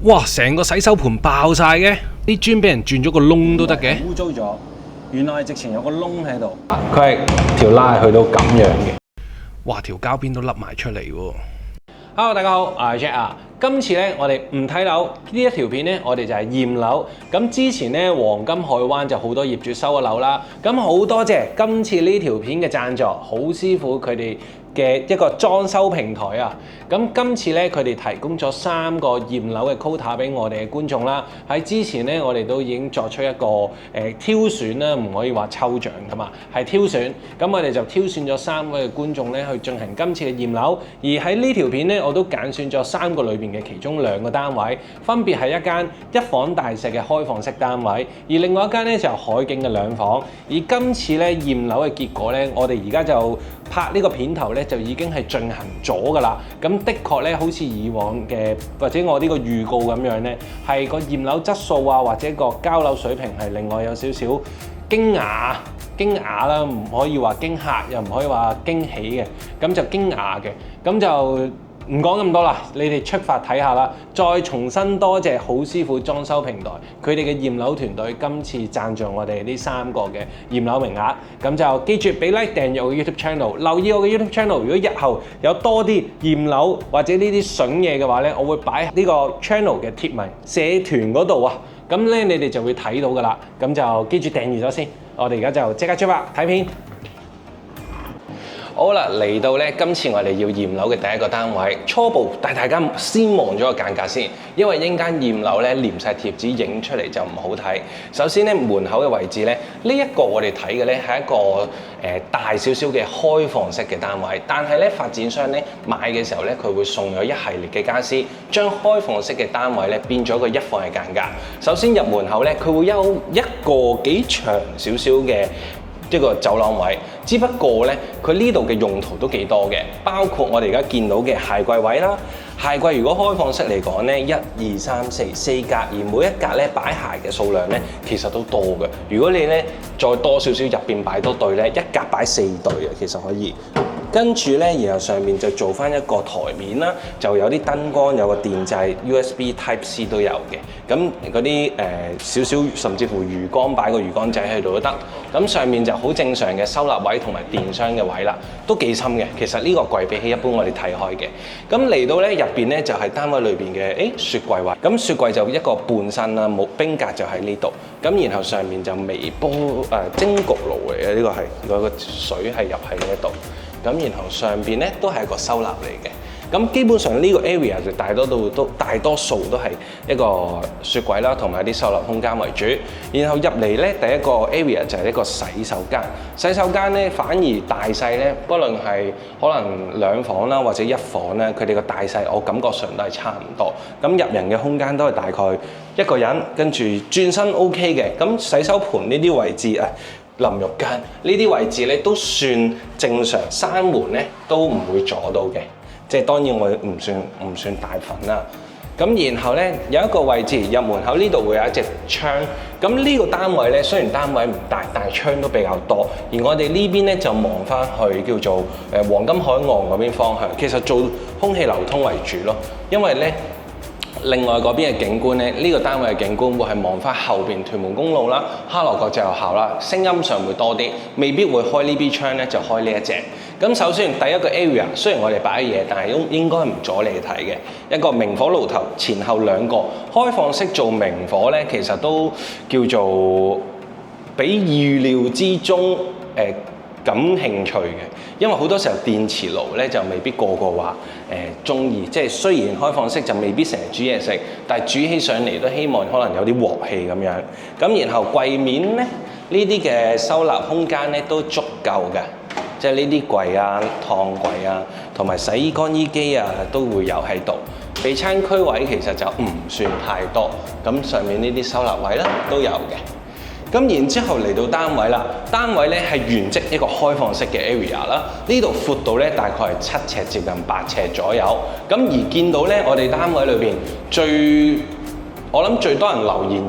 哇！成個洗手盤爆晒嘅，啲磚俾人鑽咗個窿都得嘅。污糟咗，原來係直情有個窿喺度。佢係條拉去到咁樣嘅。哇！條膠邊都凹埋出嚟喎。Hello， 大家好，我係 Jack 啊。今次咧，我哋唔睇樓呢一條片咧，我哋就係驗樓。咁之前咧，黃金海灣就好多業主收咗樓啦。咁好多謝今次呢條片嘅贊助，好師傅佢哋嘅一個裝修平台啊。咁今次咧，佢哋提供咗3個驗樓嘅 quota 俾我哋嘅觀眾啦。喺之前咧，我哋都已經作出一個挑選啦，唔可以話抽獎噶嘛，係挑選。咁我哋就挑選咗3位嘅觀眾咧，去進行今次嘅驗樓。而喺呢條片咧，我都揀選咗3個裏邊嘅其中2個單位，分別係一間1房大細嘅開放式單位，而另外一間咧就係海景嘅2房。而今次咧驗樓嘅結果咧，我哋而家就拍呢個片頭咧就已經係進行咗㗎啦。咁的確咧，好似以往嘅或者我呢個預告咁樣咧，係個驗樓質素啊，或者個交樓水平係另外有少少驚訝啦，唔可以話驚嚇，又唔可以話驚喜嘅，咁就驚訝嘅，咁就唔講咁多啦，你哋出發睇下啦。再重新多謝好師傅裝修平台，佢哋嘅驗樓團隊今次贊助我哋呢3個嘅驗樓名額。咁就記住俾 like 訂閱我嘅 YouTube channel， 留意我嘅 YouTube channel。如果日後有多啲驗樓或者呢啲筍嘢嘅話咧，我會擺呢個 channel 嘅貼文社團嗰度啊。咁咧你哋就會睇到噶啦。咁就記住訂閱咗先。我哋而家就即刻出發睇片。好啦，嚟到咧，今次我哋要驗樓嘅第一個單位，初步帶大家先望咗個間隔先，因為陣間驗樓咧黏晒貼紙影出嚟就唔好睇。首先咧門口嘅位置咧，呢一個我哋睇嘅咧係一個大少少嘅開放式嘅單位，但係咧發展商咧買嘅時候咧，佢會送咗一系列嘅傢俬，將開放式嘅單位咧變咗個1房嘅間隔。首先入門口咧，佢會有一個幾長少少嘅一個走廊位，只不過咧，佢呢度嘅用途都幾多嘅，包括我哋而家見到嘅鞋櫃位啦。鞋櫃如果開放式嚟講咧，1、2、3、4格，而每一格咧擺鞋嘅數量咧，其實都多嘅。如果你咧再多少少入邊擺多對咧，一格擺4對嘅，其實可以。跟住咧，然後上面就做翻一個台面啦，就有啲燈光，有個電掣 USB Type C 都有嘅。咁嗰啲少少甚至乎魚缸擺個魚缸仔喺度都得。咁上面就好正常嘅收納位同埋電箱嘅位啦，都幾深嘅。其實呢個櫃比起一般我哋睇開嘅。咁嚟到咧入邊咧就係單位裏邊嘅雪櫃位。咁雪櫃就一個半身啦，冇冰格就喺呢度。咁然後上面就微波蒸焗爐嚟嘅，呢個係嗰個水係入喺呢一度。咁然後上邊咧都係一個收納嚟嘅，咁基本上呢個 area 就大多數都係一個雪櫃啦，同埋啲收納空間為主。然後入嚟咧第一個 area 就係一個洗手間。洗手間咧反而大細咧，不論係可能2房啦或者1房咧，佢哋個大細我感覺上都係差唔多。咁入人嘅空間都係大概一個人，跟住轉身 OK 嘅。咁洗手盤呢啲位置啊，淋浴間呢啲位置咧都算正常，閂門咧都唔會阻到嘅，即係當然我唔算大份啦。咁然後咧有一個位置入門口呢度會有一隻窗，咁呢個單位咧雖然單位唔大，但係窗都比較多。而我哋呢邊咧就望翻去叫做黃金海岸嗰邊方向，其實做空氣流通為主咯，因為咧。另外嗰邊嘅景觀咧，呢個單位嘅景觀會係望翻後邊屯門公路啦、哈羅國際學校啦，聲音上會多啲，未必會開呢邊窗咧，就開呢一隻。咁首先第一個 area， 雖然我哋擺嘢，但係應該唔阻你睇嘅。一個明火爐頭，前後2個開放式做明火咧，其實都叫做比預料之中感興趣嘅，因為好多時候電磁爐咧就未必個話中意，即係雖然開放式就未必成日煮嘢食，但係煮起上嚟都希望可能有啲鑊氣咁樣。咁然後櫃面咧呢啲嘅收納空間咧都足夠嘅，即係呢啲櫃啊、燙櫃啊，同埋洗衣乾衣機啊都會有喺度。備餐區位其實就唔算太多，咁上面呢啲收納位啦都有嘅。咁然之後嚟到單位啦，單位咧係原則一個開放式嘅 area 啦，呢度闊度咧大概係7尺接近8尺左右。咁而見到咧，我哋單位裏邊最我諗最多人留言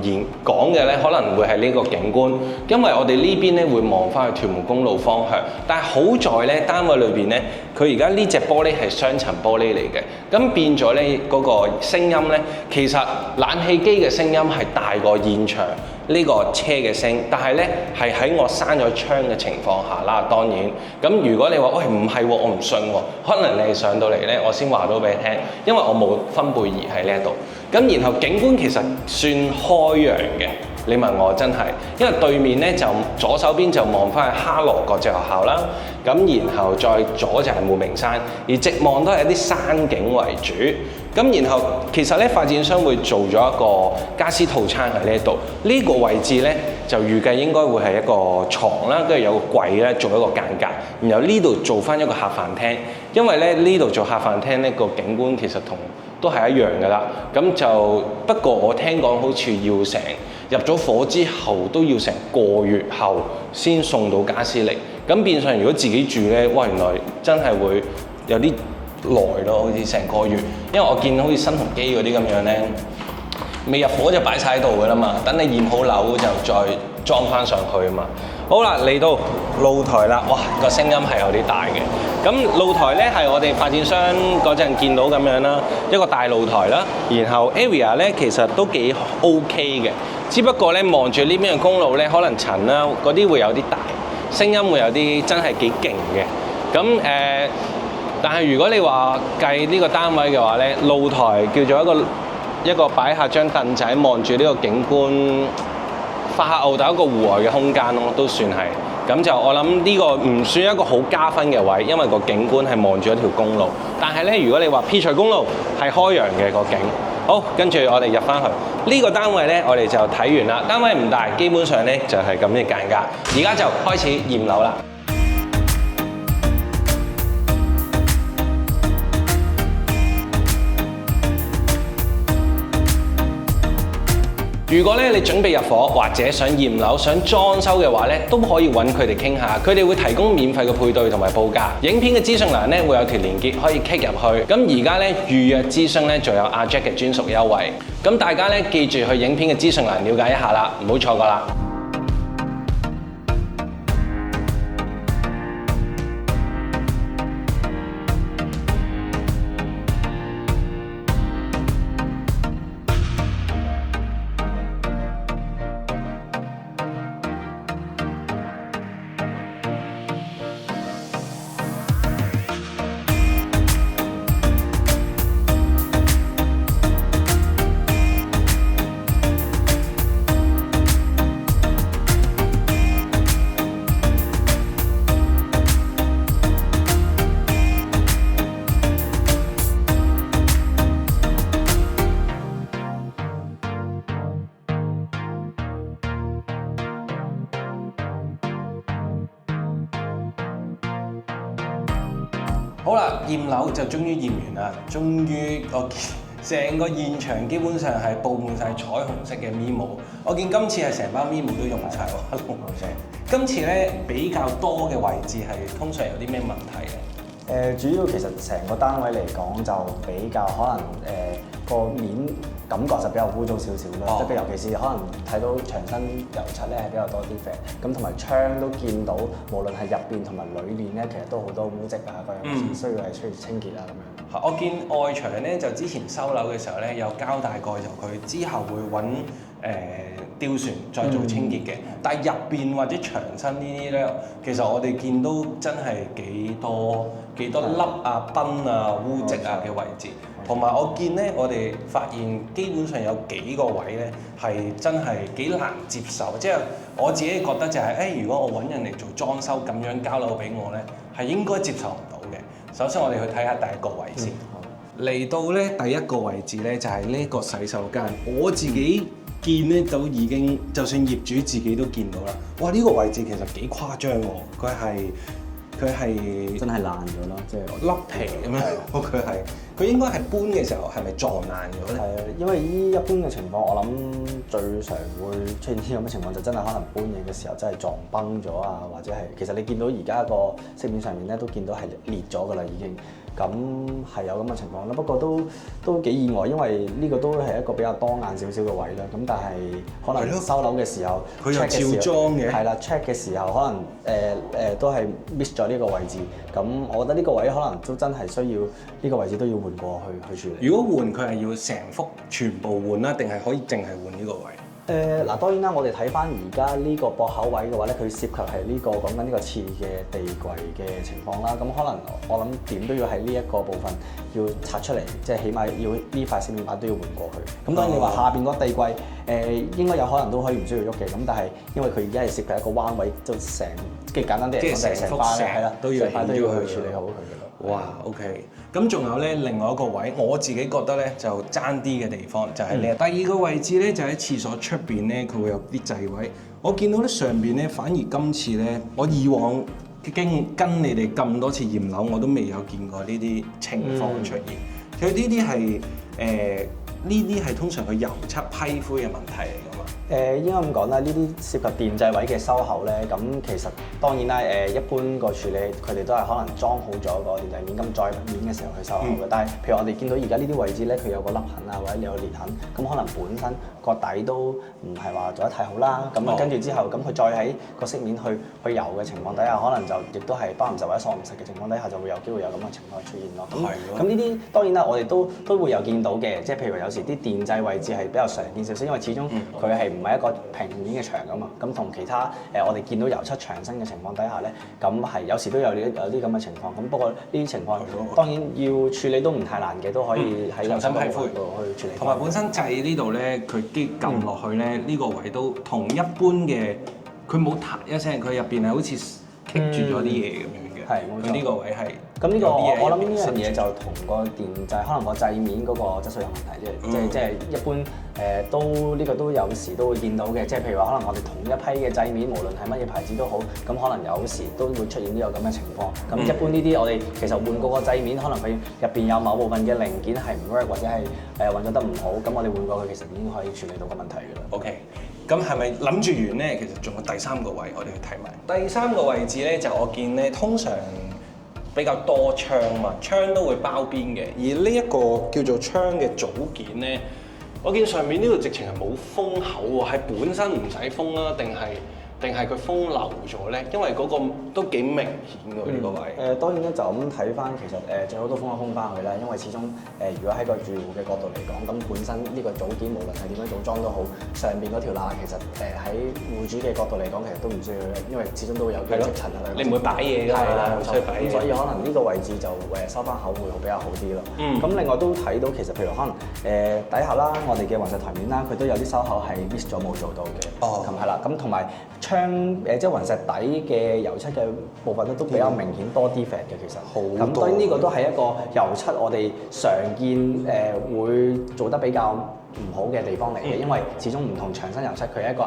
講嘅咧，可能會係呢個景觀，因為我哋呢邊咧會望翻去屯門公路方向。但係好在咧，單位裏邊咧，佢而家呢隻玻璃係雙層玻璃嚟嘅，咁變咗咧嗰個聲音咧，其實冷氣機嘅聲音係大過現場呢個車嘅聲，但係咧係喺我閂咗窗嘅情況下啦，當然。咁如果你話喂唔係喎，我唔信喎，可能你係上到嚟咧，我先話到俾你聽，因為我冇分貝儀喺呢一度。咁然後景觀其實算開揚嘅，你問我真係，因為對面咧就左手邊就望翻去哈羅國際學校啦，咁然後再左就係武名山，而直望都係一啲山景為主。咁然後其實咧發展商會做咗一個家私套餐喺呢一度，呢個位置咧就預計應該會係一個床啦，跟住有個櫃咧做一個間隔，然後呢度做翻一個客飯廳，因為咧呢度做客飯廳咧個景觀其實都係一樣㗎啦。咁就不過我聽講好似要成入咗伙之後都要成個月後先送到家私嚟，咁變相如果自己住咧，哇原來真係會有啲耐咯，好似成個月，因為我見好似新鴻基嗰啲咁樣咧，未入伙就擺晒喺度㗎啦嘛，等你驗好樓就再裝翻上去啊嘛。好啦，嚟到露台啦，哇個聲音係有啲大嘅。咁露台咧係我哋發展商嗰陣見到咁樣啦，一個大露台啦，然後 area 咧其實都幾 OK 嘅，只不過咧望住呢邊嘅公路咧，可能塵啦嗰啲會有啲大，聲音會有啲真係幾勁嘅。咁但係如果你話計呢個單位嘅話咧，露台叫做一個擺下張凳仔望住呢個景觀，發下吽哣一個戶外嘅空間咯，都算係。咁就我諗呢個唔算一個好加分嘅位，因為個景觀係望住一條公路。但係咧，如果你話撇除公路係開揚嘅個景，好，跟住我哋入翻去呢個單位咧，我哋就睇完啦。單位唔大，基本上咧就係咁嘅間隔。而家就開始驗樓啦。如果咧你準備入伙或者想驗樓、想裝修嘅話咧，都可以揾佢哋傾下，佢哋會提供免費嘅配對同埋報價。影片嘅資訊欄咧會有條連結可以 click 入去。咁而家咧預約諮詢咧仲有阿 Jack 嘅專屬優惠。咁大家咧記住去影片嘅資訊欄了解一下啦，唔好錯過啦。好啦，驗樓就終於驗完啦，終於我成個現場基本上係佈滿晒彩虹色嘅 Mimo。我見今次係成包 Mimo 都用晒喎。今次咧比較多嘅位置係通常有啲咩問題咧？主要其實成個單位嚟講就比較可能個面感覺就比較污糟少少啦，即係尤其是可能睇到牆身油漆咧係比較多啲嘅，咁同埋窗都見到，無論係入邊同埋裏面咧，其實都好多污跡啊，各樣需要清潔啊咁樣。我見外牆咧就之前收樓嘅時候咧有膠大蓋就佢之後會揾吊船再做清潔嘅，但係入邊或者牆身呢啲咧，其實我哋見到真係幾多粒啊、崩啊、污跡啊嘅位置。同埋我見咧，我哋發現基本上有幾個位咧係真係幾難接受，即係我自己覺得就係如果我揾人嚟做裝修咁樣交樓俾我咧，係應該接受唔到嘅。首先我哋去睇下第一個位先。嚟到咧第一個位置咧就係呢個洗手間，我自己見咧都已經，就算業主自己都見到啦。哇！呢個位置其實幾誇張喎，佢係真係爛咗咯，即係甩皮咁樣。佢應該係搬嘅時候係咪撞爛咗咧？係啊，因為依一般嘅情況，我諗最常會出現啲咁嘅情況，就真係可能搬嘢嘅時候真係撞崩咗啊，或者係其實你見到而家個飾面上面咧都見到係裂咗㗎啦已經。咁係有咁嘅情況啦。不過都幾意外，因為呢個都係一個比較當眼少少嘅位啦。咁但係可能收樓嘅時候，佢又照裝嘅，係啦 check 嘅時候可能都係 miss 咗呢個位置。咁我覺得呢個位可能都真係需要呢個位置都要換過去處理。如果換佢係要成幅全部換啦，定係可以淨係換呢個位？嗱當然啦，我哋睇翻而家呢個駁口位嘅話咧，佢涉及係呢個講緊呢個廁嘅地櫃嘅情況啦。咁可能我諗點都要喺呢一個部分要拆出嚟，即係起碼要呢塊飾面板都要換過去。咁當然你話下邊嗰地櫃應該有可能都可以唔需要喐嘅。咁但係因為佢而家係涉及一個彎位，就成即係簡單啲嚟講就係成塊咧，係啦，都要去處理好佢嘅咯。哇 ，OK。咁仲有咧，另外一個位，我自己覺得咧就爭啲嘅地方就係呢。第二個位置咧就喺廁所出邊咧，佢會有啲掣位。我見到咧上邊咧，反而今次咧，我以往跟你哋咁多次驗樓，我都未有見過呢啲情況出現。佢呢啲係呢啲係通常佢油漆批灰嘅問題嚟㗎嘛？應該咁講啦，呢啲涉及電掣位嘅收口咧，咁其實當然啦，一般個處理佢哋都係可能裝好咗個電掣面，咁再面嘅時候去收口嘅。但係譬如我哋見到而家呢啲位置咧，佢有個凹痕啊，或者有裂痕，咁可能本身個底都唔係話做得太好啦。咁跟住之後，咁佢再喺個飾面去油嘅情況底下，可能就亦都係包唔實或者鎖唔實嘅情況底下，就會有機會有咁嘅情況出現咯。咁呢啲當然啦，我哋都會有見到嘅，即係譬如有時啲電掣位置係比較常見少少，因為始終佢係唔係一個平面嘅牆㗎嘛，咁同其他我哋見到油漆牆身嘅情況底下咧，咁係有時都有啲咁嘅情況。咁不過呢啲情況當然要處理都唔太難嘅，都可以喺油漆批灰度去處理。同埋本身掣呢度咧，佢機撳落去咧，呢個位都同一般嘅，佢冇彈一聲，佢入邊係好似棘住咗啲嘢咁樣嘅。係，冇錯。呢個位係。咁呢個我諗呢樣嘢就同個電掣可能個掣面嗰個質素有問題，即係一般都呢個都有時都會見到嘅，即係譬如話可能我哋同一批嘅掣面，無論係乜嘢牌子都好，咁可能有時都會出現呢個咁嘅情況。咁一般呢啲我哋其實換過個掣面，可能佢入邊有某部分嘅零件係唔 work 或者係運作得唔好，咁我哋換過去其實已經可以處理到個問題㗎啦。OK。咁係咪諗住完咧？其實仲有第三個位，我哋去睇埋。第三個位置咧，就我見咧，通常比較多窗嘛，窗都會包邊嘅。而呢一個叫做窗嘅組件咧，我見上面呢度直情係冇封口喎，係本身唔使封啦，定係佢封漏咗咧？因為嗰個都幾明顯㗎呢個位。當然咧就咁睇翻，其實最好都封翻佢啦，因為始終如果喺個住戶嘅角度嚟講，咁本身呢個組件無論係點樣組裝都好，上邊嗰條罅其實喺戶主嘅角度嚟講，其實都唔需要嘅，因為始終都會有啲積塵啊。你唔會擺嘢㗎嘛？係啦，冇錯。咁所以可能呢個位置就收翻口會比較好啲咯。咁另外都睇到其實譬如可能底下啦，我哋嘅雲石台面啦，佢都有啲收口係 miss 咗冇做到嘅。咁係啦，咁同埋窗即係雲石底嘅油漆嘅部分咧，都比較明顯多 defect 嘅其實。咁當然呢個都係一個油漆我哋常見會做得比較唔好嘅地方嚟嘅，因為始終唔同牆身油漆，佢係一個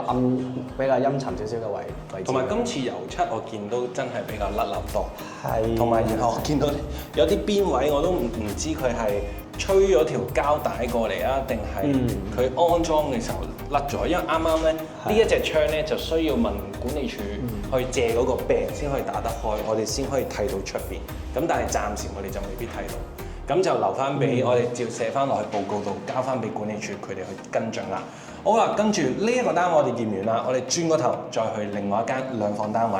比較陰沉少少嘅位置。同埋今次油漆我見到真係比較甩漏多。係。同埋然後我見到有啲邊位我都唔知佢係吹咗條膠帶過嚟啊，定係佢安裝嘅時候甩咗？因為啱啱咧呢一隻窗咧就需要問管理處去借嗰個柄先可以打得開，我哋先可以睇到出邊。咁但係暫時我哋就未必睇到。咁就留翻俾我哋照寫翻落去報告度，交翻俾管理處佢哋去跟進啦。好啦，跟住呢一個單位我哋驗完啦，我哋轉個頭再去另外一間兩房單位。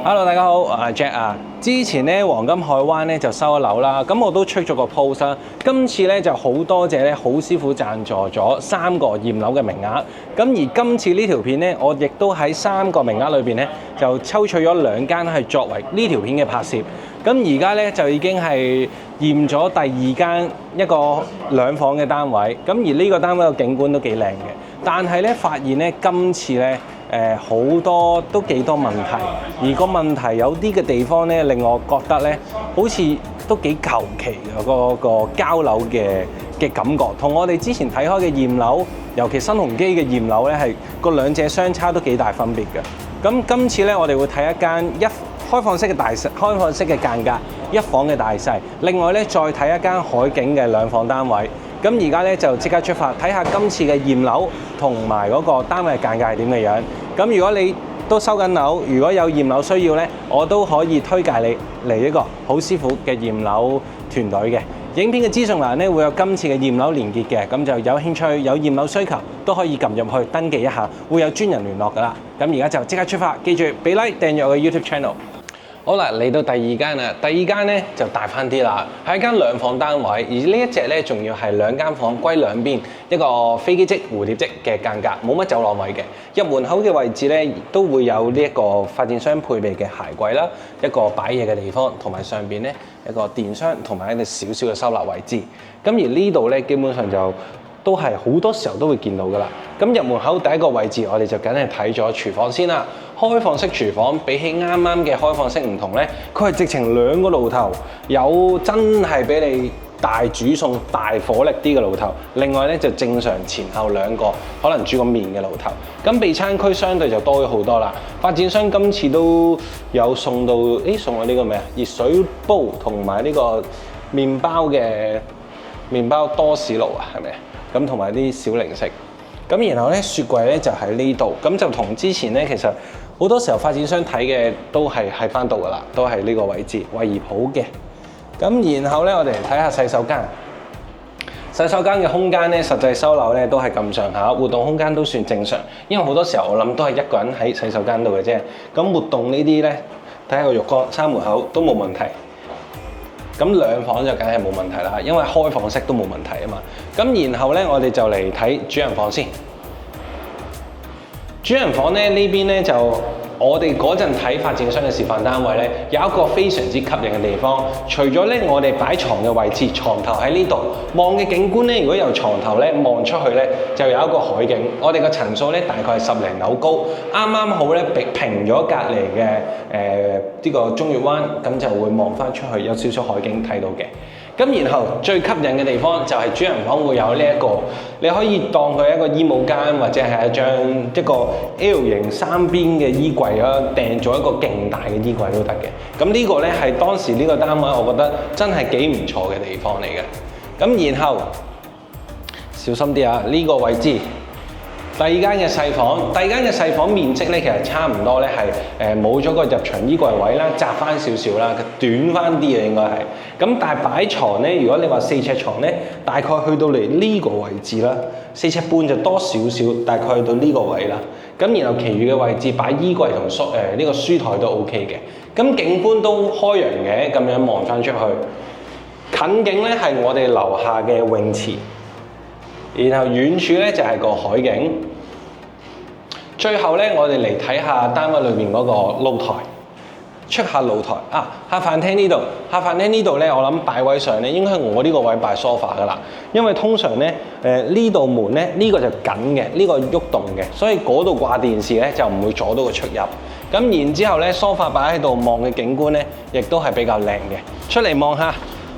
Hello， 大家好，我係 Jack 啊。之前咧黃金海灣咧就收咗樓啦，咁我都出咗個 post 啦。今次咧就好多謝咧好師傅贊助咗3個驗樓嘅名額。咁而今次呢條片咧，我亦都喺3個名額裏邊咧就抽取咗2間係作為呢條片嘅拍攝。咁而家咧就已經係驗咗第2間一個2房嘅單位。咁而呢個單位嘅景觀都幾靚嘅，但係咧發現咧今次咧好多都幾多問題，而個問題有啲嘅地方咧令我覺得咧好似都幾求其嘅個交樓嘅感覺，同我哋之前睇開嘅驗樓，尤其新鴻基嘅驗樓咧係個兩者相差都幾大分別嘅。咁今次咧我哋會睇一間開放式嘅間隔1房嘅大細，另外咧再睇一間海景嘅2房單位。咁而家咧就即刻出發睇下今次嘅驗樓同埋嗰個單位嘅間隔係點嘅樣。咁如果你都收緊樓，如果有驗樓需要咧，我都可以推介你嚟一個好師傅嘅驗樓團隊嘅。影片嘅資訊欄咧會有今次嘅驗樓連結嘅，咁就有興趣有驗樓需求都可以撳入去登記一下，會有專人聯絡噶啦。咁而家就即刻出發，記住俾 like 訂閱我嘅 YouTube channel。好啦，嚟到第二間啦，第二間咧就大翻啲啦，係一間兩房單位，而呢一隻咧仲要係兩間房歸兩邊，一個飛機式蝴蝶式嘅間隔，冇乜走廊位嘅。入門口嘅位置咧都會有呢一個發展商配備嘅鞋櫃啦，一個擺嘢嘅地方，同埋上邊咧一個電箱同埋一個小小嘅收納位置。咁而呢度咧基本上就都係好多時候都會見到噶啦。咁入門口第一個位置，我哋就梗係睇咗廚房先啦。開放式廚房比起啱啱嘅開放式唔同咧，佢係直情兩個爐頭，有真係俾你大煮餸、大火力啲嘅爐頭。另外咧就正常前後兩個可能煮個麵嘅爐頭。咁備餐區相對就多咗好多啦。發展商今次都有送到，送咗呢個咩啊？熱水煲同埋呢個麵包嘅麵包多士爐啊，係咪？咁同埋啲小零食。咁然後咧雪櫃咧就喺呢度，咁就同之前咧其實好多時候發展商睇嘅都係喺翻度噶啦，都係呢個位置惠而浦嘅。咁然後咧我哋嚟睇下洗手間。洗手間嘅空間咧，實際收樓咧都係咁上下，活動空間都算正常。因為好多時候我諗都係一個人喺洗手間度嘅啫。咁活動呢啲咧，睇下個浴缸、閂門口都冇問題。咁兩房就梗係冇問題啦，因為開放式都冇問題啊嘛。咁然後咧，我哋就嚟睇主人房先。主人房咧呢邊咧就我哋嗰陣睇發展商嘅示範單位咧，有一個非常之吸引嘅地方。除咗咧我哋擺床嘅位置，床頭喺呢度望嘅景觀咧，如果由床頭咧望出去咧，就有一個海景。我哋個層數咧大概係10零樓高，啱啱好咧平咗隔離嘅呢個中月灣，咁就會望翻出去有少少海景睇到嘅。咁然後最吸引嘅地方就係主人房會有呢一個，你可以當佢一個衣帽間或者係一個 L 型3邊嘅衣櫃啦，訂咗一個勁大嘅衣櫃都得嘅。咁呢個咧係當時呢個單位我覺得真係幾唔錯嘅地方嚟嘅。咁然後小心啲啊，呢個位置。第二間嘅細房面積咧，其實差唔多咧係冇咗個入牆衣櫃位啦，窄翻少少啦，短翻啲嘅應該係。咁但係擺床咧，如果你話4尺床咧，大概去到嚟呢個位置啦，4尺半就多少少，大概去到呢個位啦。咁然後其餘嘅位置擺衣櫃同呢個書台都 OK 嘅。咁景觀都開揚嘅，咁樣望翻出去。近景咧係我哋樓下嘅泳池。然後遠處咧就係個海景，最後咧我哋嚟睇下單位裏面嗰個露台，出下露台啊！客飯廳呢度咧，我諗擺位上咧應該係我呢個位擺 sofa 噶啦，因為通常咧呢度門咧呢個就緊嘅，呢個喐動嘅，所以嗰度掛電視咧就唔會阻到個出入。咁然之後咧 sofa 擺喺度望嘅景觀咧，亦都係比較靚嘅。出嚟望下。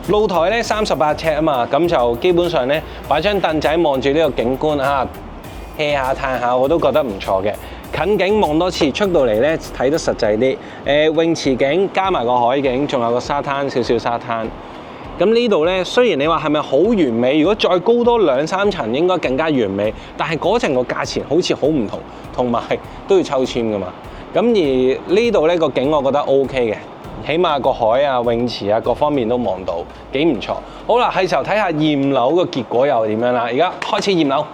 露台咧38尺啊嘛，咁就基本上咧擺張凳仔望住呢個景觀啊 hea 下嘆下我都覺得唔錯嘅。近景望多次，出到嚟咧睇得實際啲。泳池景加埋個海景，仲有個沙灘，少少沙灘。咁呢度咧雖然你話係咪好完美，如果再高多2-3層應該更加完美，但係嗰陣個價錢好似好唔同，同埋都要抽籤噶嘛。咁而呢度咧個景我覺得 OK 嘅。起碼個海啊、泳池啊各方面都望到，幾唔錯。好啦，係時候睇下驗樓嘅結果又點樣啦。而家開始驗樓。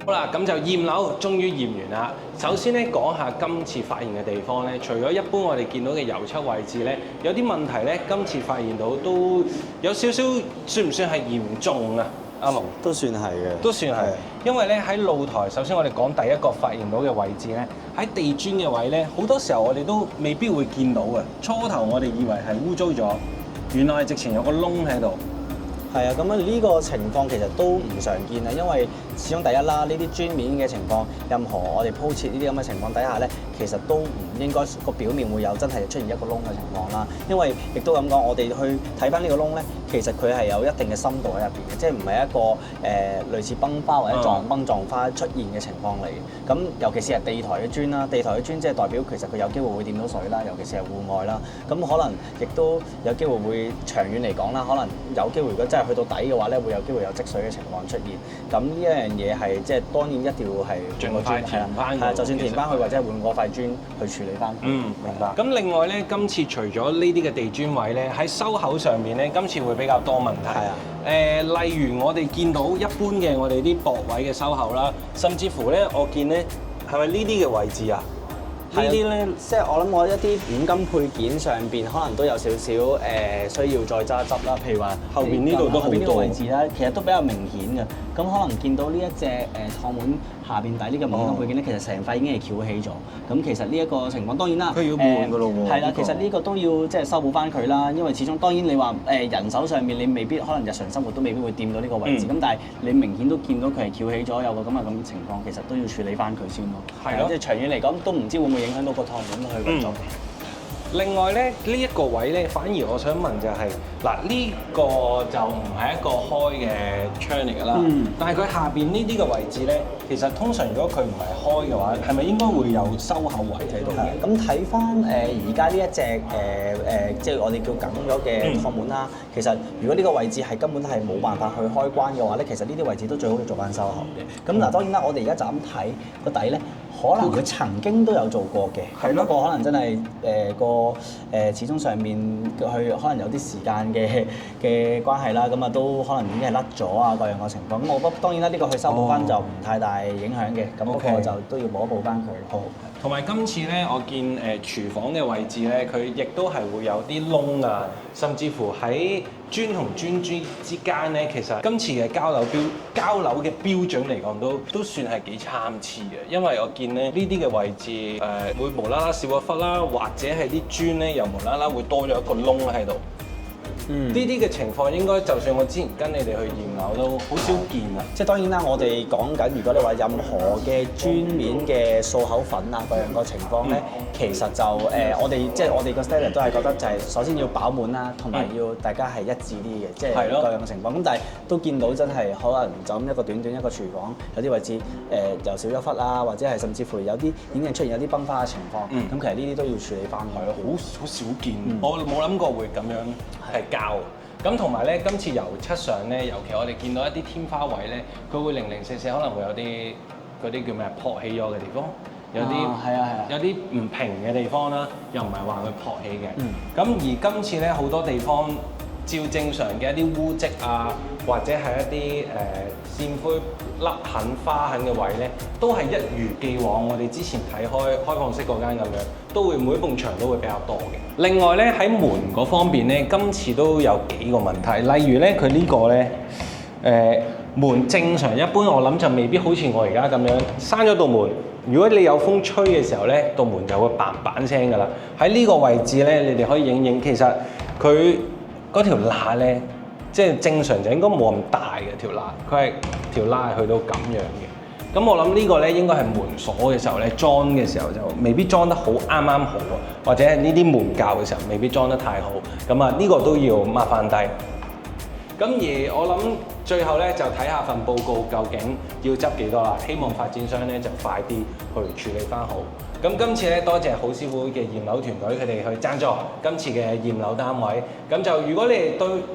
好啦，咁就驗樓終於驗完啦。首先咧講下今次發現嘅地方咧，除咗一般我哋見到嘅油漆位置咧，有啲問題咧，今次發現到都有少少，算唔算係嚴重啊？阿龍都算係嘅，都算係，因為咧喺露台，首先我哋講第一個發現到嘅位置咧，喺地磚嘅位咧，好多時候我哋都未必會見到嘅。初頭我哋以為係污糟咗，原來係直情有個窿喺度。係啊，咁啊呢個情況其實都唔常見啊，因為始終第一啦，呢啲磚面嘅情況，任何我哋鋪設呢啲咁嘅情況底下咧，其實都唔應該個表面會有真係出現一個窿嘅情況啦。因為亦都咁講，我哋去睇翻呢個窿咧，其實佢係有一定嘅深度喺入邊嘅，即係唔係一個類似崩花或者撞崩撞花出現嘅情況嚟嘅。咁尤其是係地台嘅磚啦，地台嘅磚即係代表其實佢有機會會掂到水啦，尤其是係戶外啦。咁可能亦都有機會會長遠嚟講啦，可能有機會如果真係去到底嘅話咧，會有機會有積水嘅情況出現。咁呢一樣嘢係即係當然一定要係盡快填翻，係就算填翻去或者係換嗰塊磚去處理翻。明白。咁另外咧，今次除咗呢啲嘅地磚位咧，喺收口上面咧，今次會比較多問題。係啊。例如我哋見到一般嘅我哋啲駁位嘅收口啦，甚至乎咧，我見咧係咪呢啲嘅位置啊？呢啲咧，即係我諗我一啲五金配件上邊可能都有少少需要再揸執啦。譬如話後邊呢度都好多呢個位置啦，其實都比較明顯嘅。咁可能見到呢一隻趟門下邊底呢個五金配件咧，其實成塊已經係翹起咗。咁其實呢一個情況當然啦，佢要換㗎咯喎。係啦，其實呢個都要即係修補翻佢啦。因為始終當然你話人手上面你未必可能日常生活都未必會掂到呢個位置。咁但係你明顯都見到佢係翹起咗，有個咁嘅情況，其實都要處理翻佢先咯。係咯，即係長遠嚟講都唔知會唔會影響到個趟門去運作。另外咧，呢一個位咧，反而我想問就係嗱，呢個就唔係一個開嘅窗嚟㗎啦。但係佢下邊呢啲嘅位置咧，其實通常如果佢唔係開嘅話，係咪應該會有收口位喺度嘅？咁睇翻而家呢一隻即係我哋叫緊咗嘅趟門啦。其實如果呢個位置係根本係冇辦法去開關嘅話咧，其實呢啲位置都最好要做翻收口嘅。咁嗱，當然啦，我哋而家就咁睇個底咧。可能佢曾經都有做過嘅，不過可能真係始終上面佢可能有啲時間嘅關係啦，咁啊都可能已經係甩咗啊各樣嘅情況。咁我覺得當然啦，呢個去修補翻就唔太大影響嘅，咁不過就都要補一補翻佢。好。同埋今次咧，我見廚房嘅位置咧，佢亦都係會有啲窿啊，甚至乎喺磚同磚之間咧，其實今次嘅交樓嘅標準嚟講都算係幾參差嘅，因為我見咧呢啲嘅位置會無啦啦少一忽啦，或者係啲磚咧又無啦啦會多咗一個窿喺度。呢啲嘅情況應該就算我之前跟你哋去驗樓都好少見啊！即係當然啦，我哋講緊如果你話任何嘅磚面嘅掃口粉啊各樣個情況咧，其實就我哋即係我哋個 standard 都係覺得就係首先要飽滿啦，同埋要大家係一致啲嘅，即係各樣嘅情況。咁但係都見到真係可能就咁一個短短一個廚房，有啲位置又少一忽啦，或者係甚至乎有啲已經出現有啲崩花嘅情況。咁其實呢啲都要處理翻嘅。係咯，好少見。我冇諗過會咁樣係膠。咁同埋咧，今次油漆上咧，尤其我哋見到一啲天花位咧，佢會零零舍舍可能會有啲嗰啲叫咩撲起咗嘅地方，有啲有啲唔平嘅地方啦，又唔係話佢撲起嘅。咁而今次咧好多地方照正常嘅一啲污跡啊，或者係一啲線灰凹痕花痕嘅位咧，都係一如既往我哋之前睇開放式嗰間咁樣，都會每一埲牆都會比較多嘅。另外咧喺門嗰方面咧，今次都有幾個問題，例如咧佢呢個咧門正常一般我諗就未必好似我而家咁樣閂咗道門，如果你有風吹嘅時候咧，道門就會嘭嘭聲㗎啦。喺呢個位置咧，你哋可以影影，其實佢嗰條罅咧，即係正常就應該冇咁大嘅條罅，佢係條罅係去到咁樣嘅。咁我諗呢個咧應該係門鎖嘅時候咧，裝嘅時候就未必裝得好啱好，或者係呢啲門鉸嘅時候未必裝得太好。咁啊呢個都要抹翻低。咁而我諗最後咧就睇下份報告究竟要執幾多啦。希望發展商咧就快啲去處理翻好。咁今次咧多謝好師傅嘅驗樓團隊，佢哋去贊助今次嘅驗樓單位。咁就如果你哋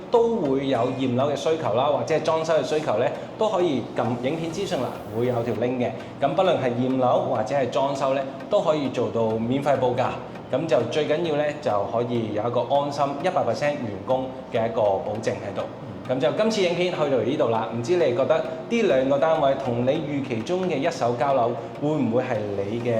都會有驗樓嘅需求啦，或者係裝修嘅需求咧，都可以撳影片資訊欄會有條 link 嘅。咁不論係驗樓或者係裝修咧，都可以做到免費報價。咁就最緊要咧就可以有一個安心100%員工嘅一個保證喺度。咁就今次影片去到呢度啦，唔知你哋覺得呢兩個單位同你預期中嘅一手交樓會唔會係你嘅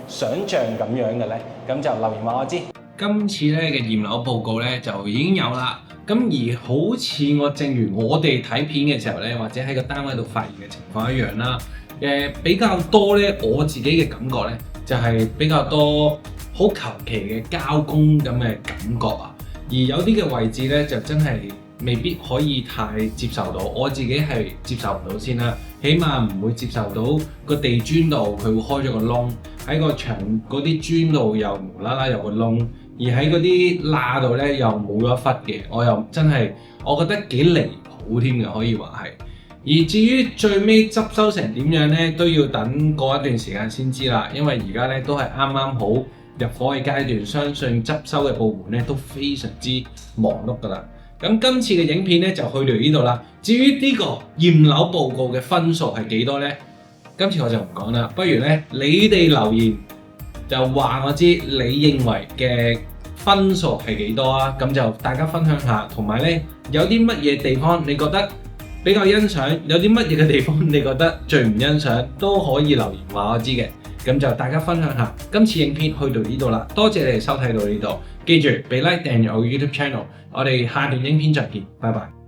想像咁樣嘅呢？咁就留言話我知。今次咧嘅驗樓報告咧就已經有啦。咁而好似正如我哋睇片嘅時候咧，或者喺個單位度發現嘅情況一樣啦。比較多咧，我自己嘅感覺咧，就係比較多好求其嘅交工咁嘅感覺啊。而有啲嘅位置咧，就真係未必可以太接受到。我自己係接受唔到先啦，起碼唔會接受到個地磚度佢會開咗個窿，喺個牆嗰啲磚度又無啦啦有個窿。而喺嗰啲罅度咧又冇咗一忽嘅，我又真係我覺得幾離譜添嘅，可以話係。而至於最尾執收成點樣咧，都要等過一段時間先知啦。因為而家咧都係啱啱好入伙嘅階段，相信執收嘅部門咧都非常之忙碌㗎啦。咁今次嘅影片咧就去到呢度啦。至於呢個驗樓報告嘅分數係幾多咧？今次我就唔講啦，不如咧你哋留言就話我知你認為嘅分數係幾多啊？咁就大家分享下，同埋咧有啲乜嘢地方你覺得比較欣賞，有啲乜嘢嘅地方你覺得最唔欣賞，都可以留言話我知嘅。咁就大家分享下。今次影片去到呢度啦，多謝你哋收睇到呢度，記住俾 like 訂閱我嘅 YouTube channel，我哋下段影片再見，拜拜。